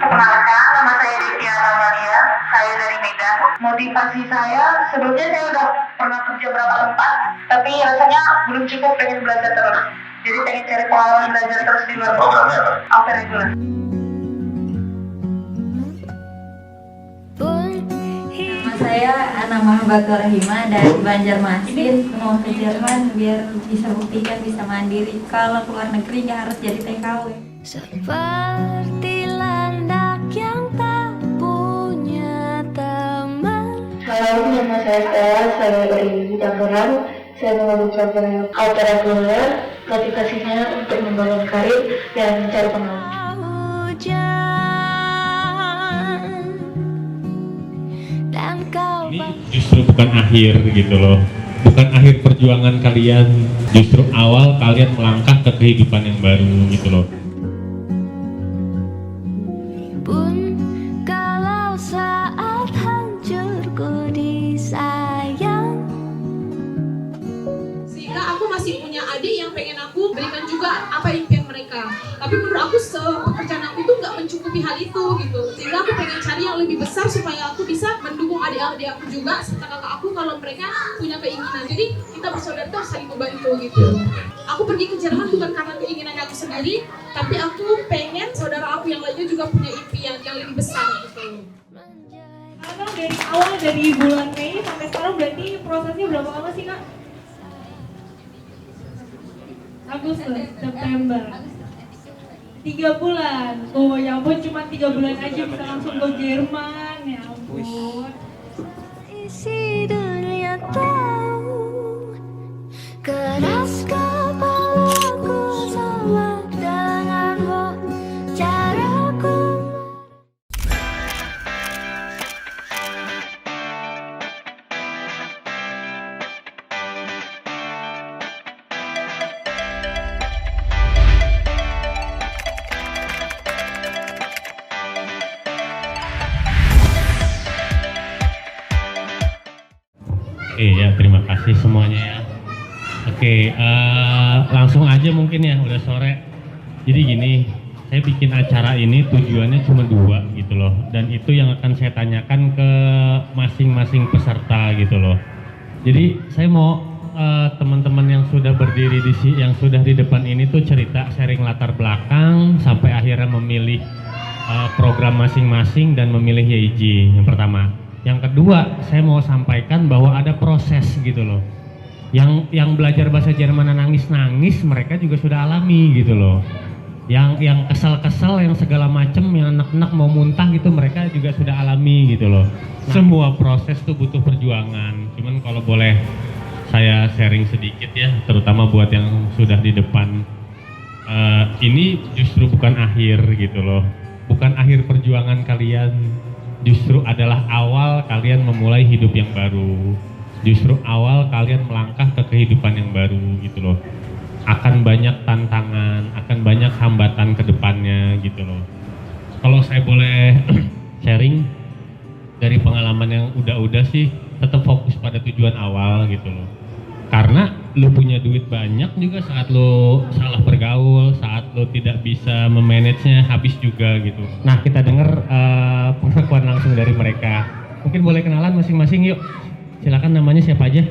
Perkenalkan, nama saya Deviana Maria, saya dari Medan. Motivasi saya, sebelumnya saya udah pernah kerja berapa tempat, tapi rasanya belum cukup, pengen belajar terus. Jadi pengen cari pengalaman belajar terus di luar. Programnya apa? Auto regular. Saya Ana Mahabatul Rahima dari Banjarmasin, mau ke Jerman biar bisa buktikan bisa mandiri. Kalau keluar negeri nggak harus jadi TKW. Seperti landak yang tak punya teman. Halo, nama saya Stella, saya dari Tangerang. Saya mengambil program auto regular. Motivasinya untuk membangun karir dan mencari pengalaman. Ini justru bukan akhir gitu loh, bukan akhir perjuangan kalian, justru awal kalian melangkah ke kehidupan yang baru gitu loh. Pun kalau saat hancurku disayang, sehingga aku masih punya adik yang pengen aku berikan juga apa impian mereka. Tapi menurut aku pekerjaan aku itu nggak mencukupi hal itu gitu. Sehingga aku pengen cari yang lebih besar supaya aku bisa mendukung adik-adik aku juga serta kakak aku kalau mereka punya keinginan. Jadi kita bersaudara itu harus saling membantu gitu. Aku pergi ke Jerman bukan karena keinginan aku sendiri, tapi aku pengen saudara aku yang lainnya juga punya impian yang lebih besar gitu. Karena dari awal dari bulan Mei sampai sekarang berarti prosesnya berapa lama sih Kak? Agustus, September 3 bulan. Oh ya ampun, cuma 3 bulan aja bisa langsung ke Jerman. Ya ampun. isi dunia tahu keras kepalaku sama denganmu, caraku. Oke ya, terima kasih semuanya ya. Oke, langsung aja mungkin ya, udah sore. Jadi gini, saya bikin acara ini tujuannya cuma 2 gitu loh. Dan itu yang akan saya tanyakan ke masing-masing peserta gitu loh. Jadi saya mau teman-teman yang sudah berdiri yang sudah di depan ini tuh cerita, sharing latar belakang sampai akhirnya memilih program masing-masing dan memilih YIJ yang pertama. Yang kedua, saya mau sampaikan bahwa ada proses gitu loh. Yang belajar bahasa Jerman nangis-nangis, mereka juga sudah alami gitu loh. Yang kesel-kesel, yang segala macem, yang enak-enak mau muntah gitu, mereka juga sudah alami gitu loh. Semua proses tuh butuh perjuangan. Cuman kalau boleh saya sharing sedikit ya, terutama buat yang sudah di depan. Ini justru bukan akhir gitu loh. Bukan akhir perjuangan kalian. Justru adalah awal kalian memulai hidup yang baru. Justru awal kalian melangkah ke kehidupan yang baru gitu loh. Akan banyak tantangan, akan banyak hambatan ke depannya gitu loh. Kalau saya boleh sharing dari pengalaman yang udah sih, tetap fokus pada tujuan awal gitu loh. Karena lo punya duit banyak juga saat lo salah bergaul, saat lo tidak bisa memanagenya habis juga gitu. Nah, kita dengar pengakuan langsung dari mereka. Mungkin boleh kenalan masing-masing yuk. Silakan, namanya siapa aja?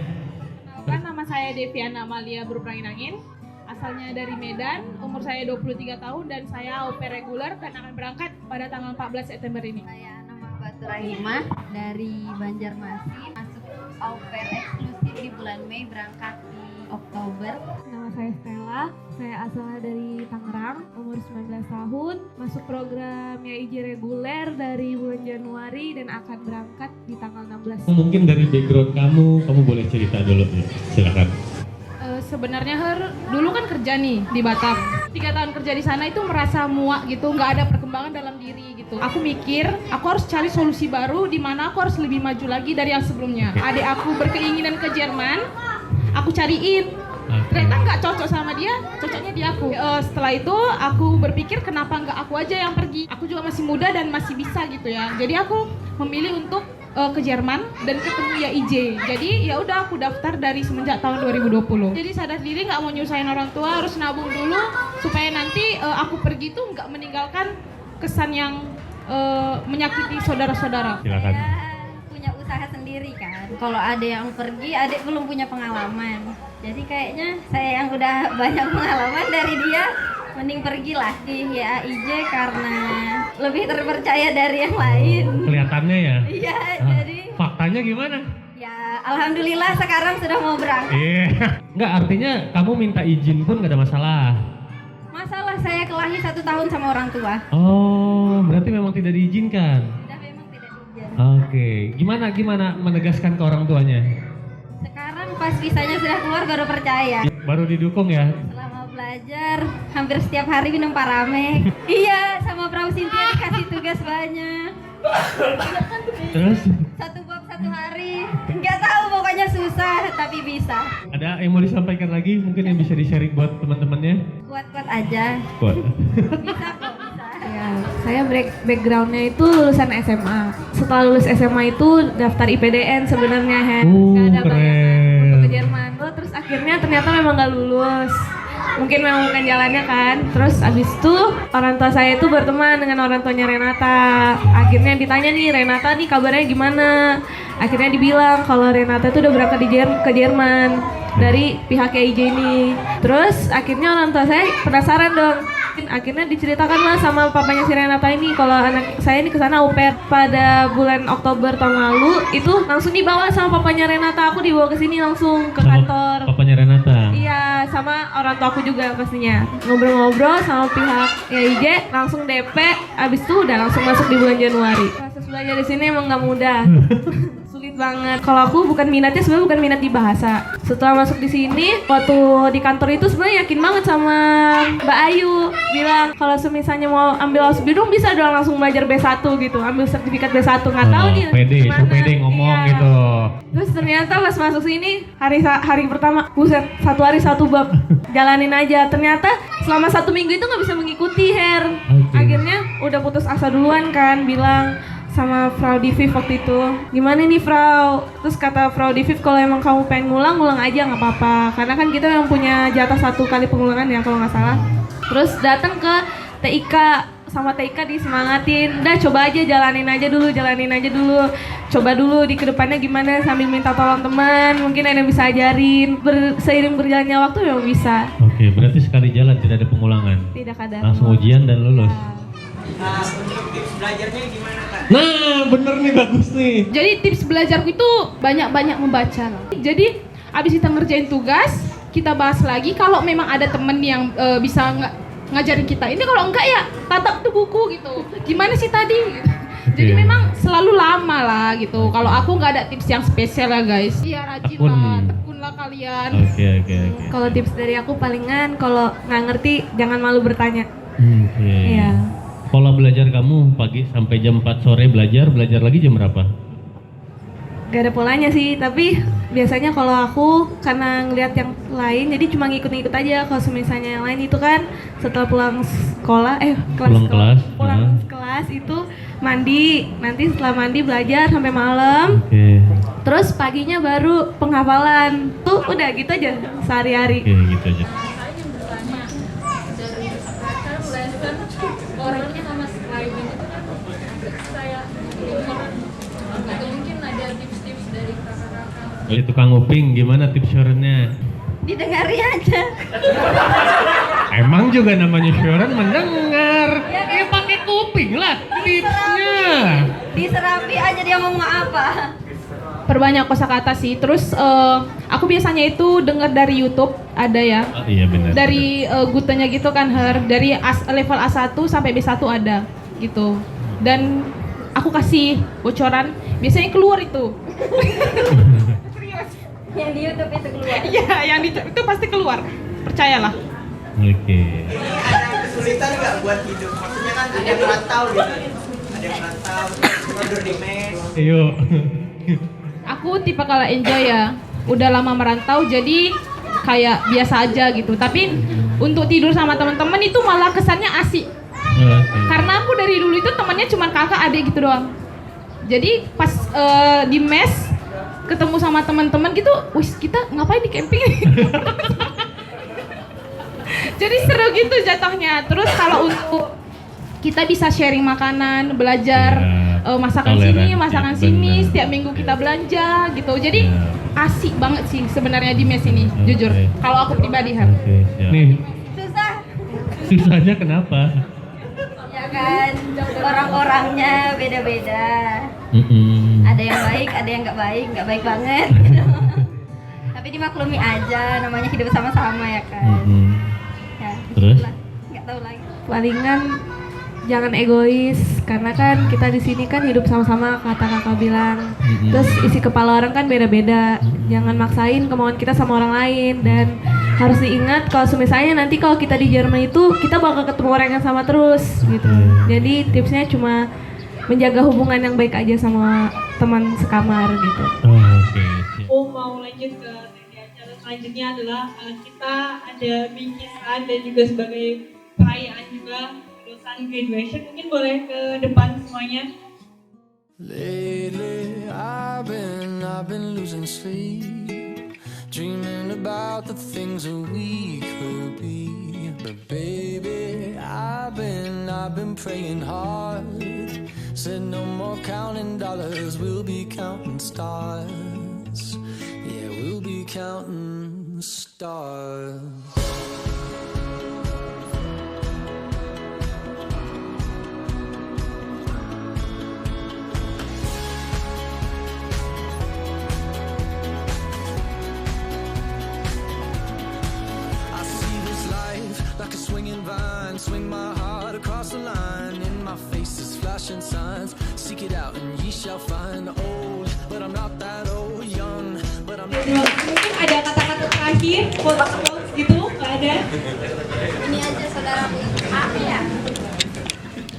Kenalkan, nama saya Deviana Malia Berprangin, asalnya dari Medan, umur saya 23 tahun dan saya au pair reguler dan akan berangkat pada tanggal 14 September ini. Saya Ana Mahabatul Rahima dari Banjarmasin, masuk au pair eksklusif di bulan Mei, berangkat di Oktober. Nama saya Stella, saya asalnya dari Tangerang, umur 19 tahun, masuk program YIJ reguler dari bulan Januari dan akan berangkat di tanggal 16. Mungkin dari background kamu boleh cerita dulu ya. Silakan. Sebenarnya dulu kan kerja nih di Batam. 3 tahun kerja di sana itu merasa muak gitu, nggak ada perkembangan dalam diri gitu. Aku mikir, aku harus cari solusi baru di mana aku harus lebih maju lagi dari yang sebelumnya. Adik aku berkeinginan ke Jerman, aku cariin. Ternyata nggak cocok sama dia, cocoknya di aku. Setelah itu aku berpikir kenapa nggak aku aja yang pergi. Aku juga masih muda dan masih bisa gitu ya. Jadi aku memilih untuk ke Jerman dan ketemu YIJ. Jadi ya udah aku daftar dari semenjak tahun 2020. Jadi sadar diri nggak mau nyusahin orang tua, harus nabung dulu supaya nanti aku pergi tuh nggak meninggalkan kesan yang menyakiti saudara-saudara. Silakan. Saya punya usaha sendiri kan. Kalau ada yang pergi, adik belum punya pengalaman. Jadi kayaknya saya yang udah banyak pengalaman dari dia, mending pergilah di YAIJ karena lebih terpercaya dari yang lain. Kelihatannya ya. Iya, Ah, jadi faktanya gimana? ya alhamdulillah sekarang sudah mau berangkat. Iya. Enggak, artinya kamu minta izin pun gak ada masalah. Masalah saya kelahi 1 tahun sama orang tua. Oh, berarti memang tidak diizinkan. Sudah memang tidak diizinkan. Oke, gimana menegaskan ke orang tuanya? Sekarang pas visanya sudah keluar baru percaya. Baru didukung ya? Selama belajar hampir setiap hari minum Paramek. Iya, sama Frau Cynthia dikasih tugas banyak. Terus 1 bab 1 hari. Nggak tahu pokoknya susah tapi bisa. ada yang mau disampaikan lagi? Mungkin yang bisa di-sharing buat teman-temannya? Kuat-kuat aja. Buat. Bisa kok, bisa. Ya, saya backgroundnya itu lulusan SMA. Setelah lulus SMA itu daftar IPDN sebenarnya, Hen. Nggak ada bayangan untuk ke Jerman. Terus akhirnya ternyata memang nggak lulus. Mungkin memang bukan jalannya kan. Terus abis itu orang tua saya itu berteman dengan orang tuanya Renata. Akhirnya ditanya nih, Renata nih kabarnya gimana? Akhirnya dibilang kalau Renata itu udah berangkat ke Jerman dari pihak EIJ ini. Terus akhirnya orang tua saya penasaran dong. Akhirnya diceritakan lah sama papanya si Renata ini kalau anak saya ini kesana au pair pada bulan Oktober tahun lalu. Itu langsung dibawa sama papanya Renata, aku dibawa ke sini langsung ke Sama kantor. Papanya Renata. Iya, sama orang tua aku juga pastinya. Ngobrol-ngobrol sama pihak EIJ, langsung DP, abis itu udah langsung masuk di bulan Januari. Proses belajar di sini emang nggak mudah. Sulit banget. Kalau aku bukan minatnya sebenarnya bukan minat di bahasa. Setelah masuk di sini, waktu di kantor itu sebenarnya yakin banget sama Mbak Ayu. Bilang kalau misalnya mau ambil Ausbildung bisa dong langsung belajar B1 gitu, ambil sertifikat B1. Nggak tahu nih. Pede, so gimana. pede ngomong Iya. gitu. Terus ternyata pas masuk sini hari pertama, buset, 1 hari 1 bab, jalanin aja. Ternyata selama 1 minggu itu nggak bisa mengikuti Her. Oke. Akhirnya udah putus asa duluan kan, bilang sama Frau Diviv waktu itu, gimana nih Frau? Terus kata Frau Diviv kalau emang kamu pengen ngulang aja nggak apa-apa, karena kan kita yang punya jatah 1 kali pengulangan ya kalau nggak salah. Terus datang ke TIK, sama TIK disemangatin, udah coba aja jalanin aja dulu, coba dulu di kedepannya gimana sambil minta tolong teman, mungkin ada yang bisa ajarin. Seiring berjalannya waktu memang bisa. Oke, berarti sekali jalan tidak ada pengulangan. Tidak ada. Langsung ujian dan lulus. Untuk tips belajarnya gimana Kak? Nah, bener nih, bagus nih. Jadi tips belajarku itu banyak-banyak membaca. Jadi abis kita ngerjain tugas, kita bahas lagi. Kalau memang ada temen yang bisa ngajarin kita, ini kalau enggak ya tatap tuh buku gitu. Gimana sih tadi? Gitu. Jadi Oke. memang selalu lama lah gitu. Kalau aku nggak ada tips yang spesial ya guys. Iya rajin Tekun. lah, tekunlah kalian. Oke. Kalau tips dari aku palingan kalau nggak ngerti jangan malu bertanya. Oke. Iya. Pola belajar kamu pagi sampai jam 4 sore belajar lagi jam berapa? Gak ada polanya sih, tapi biasanya kalau aku karena ngeliat yang lain jadi cuma ngikut-ngikut aja. Kalau misalnya yang lain itu kan setelah pulang sekolah, Pulang kelas, pulang kelas itu mandi, nanti setelah mandi belajar sampai malam, Oke. terus paginya baru penghafalan. Tuh udah gitu aja sehari-hari. Oke, gitu aja. Orangnya sama slide itu kan saya mungkin ada tips-tips dari kakak-kakak. Jadi tukang nguping gimana tips syurennya? Didengari aja. Emang juga namanya syuren mendengar. Ya pakai kuping lah tipsnya. Diserapi aja dia ngomong apa. Perbanyak kosakata sih. Terus aku biasanya itu dengar dari YouTube ada ya. Oh, iya benar. Dari gutenya gitu kan dari level A1 sampai B1 ada gitu. Dan aku kasih bocoran, biasanya keluar itu. Yang di YouTube itu keluar. Iya, yang itu pasti keluar. Percayalah. Oke. Ada kesulitan nggak buat hidup? Maksudnya kan ada yang merantau gitu. Ada yang merantau, tidur di mes. Ayo. Aku tipe kalau enjoy ya. Udah lama merantau jadi kayak biasa aja gitu. Tapi untuk tidur sama teman-teman itu malah kesannya asik. Karena aku dari dulu itu temannya cuma kakak adik gitu doang. Jadi pas di mes ketemu sama teman-teman gitu, wis kita ngapain di camping? Jadi seru gitu jatuhnya. Terus kalau untuk kita bisa sharing makanan, belajar Ya, masakan toleransi, sini, masakan sini, benar. setiap minggu kita belanja gitu. Jadi Ya. asik banget sih sebenarnya di mes ini, Oke. jujur. Kalau aku pribadi, Har. Oke, siap. Nih, Susah. susahnya kenapa? Ya kan, orang-orangnya beda-beda. Ada yang baik, ada yang nggak baik banget. Gitu. Tapi dimaklumi aja, namanya hidup sama-sama ya kan. Ya, Terus? itulah. Nggak tahu lagi. Palingan jangan egois karena kan kita di sini kan hidup sama-sama, kata kakak bilang. Terus isi kepala orang kan beda-beda. Jangan maksain kemauan kita sama orang lain, dan harus diingat kalau misalnya nanti kalau kita di Jerman itu kita bakal ketemu orang yang sama terus gitu. Jadi tipsnya cuma menjaga hubungan yang baik aja sama teman sekamar gitu. Oh, oke. siap. Aku mau lanjut ke acara selanjutnya adalah kita ada bingkisan dan juga sebagai perayaan juga lulusan graduation. Mungkin boleh ke depan semuanya. Lately, I've been losing sleep, dreaming about the things that we could be. But baby, I've been praying hard. Said no more counting dollars, we'll be counting stars. Yeah, we'll be counting stars. I see this life like a swinging vine, swing my heart across the line. In my face is flashing signs, seek it out and ye shall find. Old, but I'm not that old. Young, but I'm not. Mungkin ada kata-kata terakhir, quotes gitu, nggak ada? Ini aja saudaraku. Apa ya?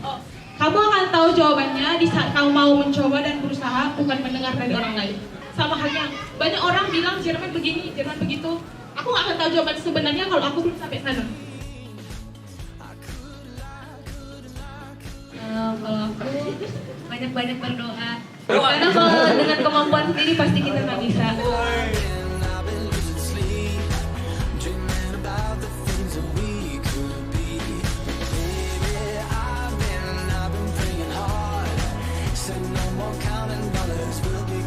Oh, kamu akan tahu jawabannya di saat kamu mau mencoba dan berusaha, bukan mendengar dari orang lain. Sama halnya, banyak orang bilang Jerman begini, Jerman begitu. Aku nggak akan tahu jawaban sebenarnya kalau aku belum sampai sana. Kalau aku banyak-banyak berdoa. Karena kalau dengan kemampuan sendiri pasti kita nggak bisa. I've been losing sleep, dreaming about the things that we could be. Baby, I've been praying hard. Said no more counting dollars, we'll be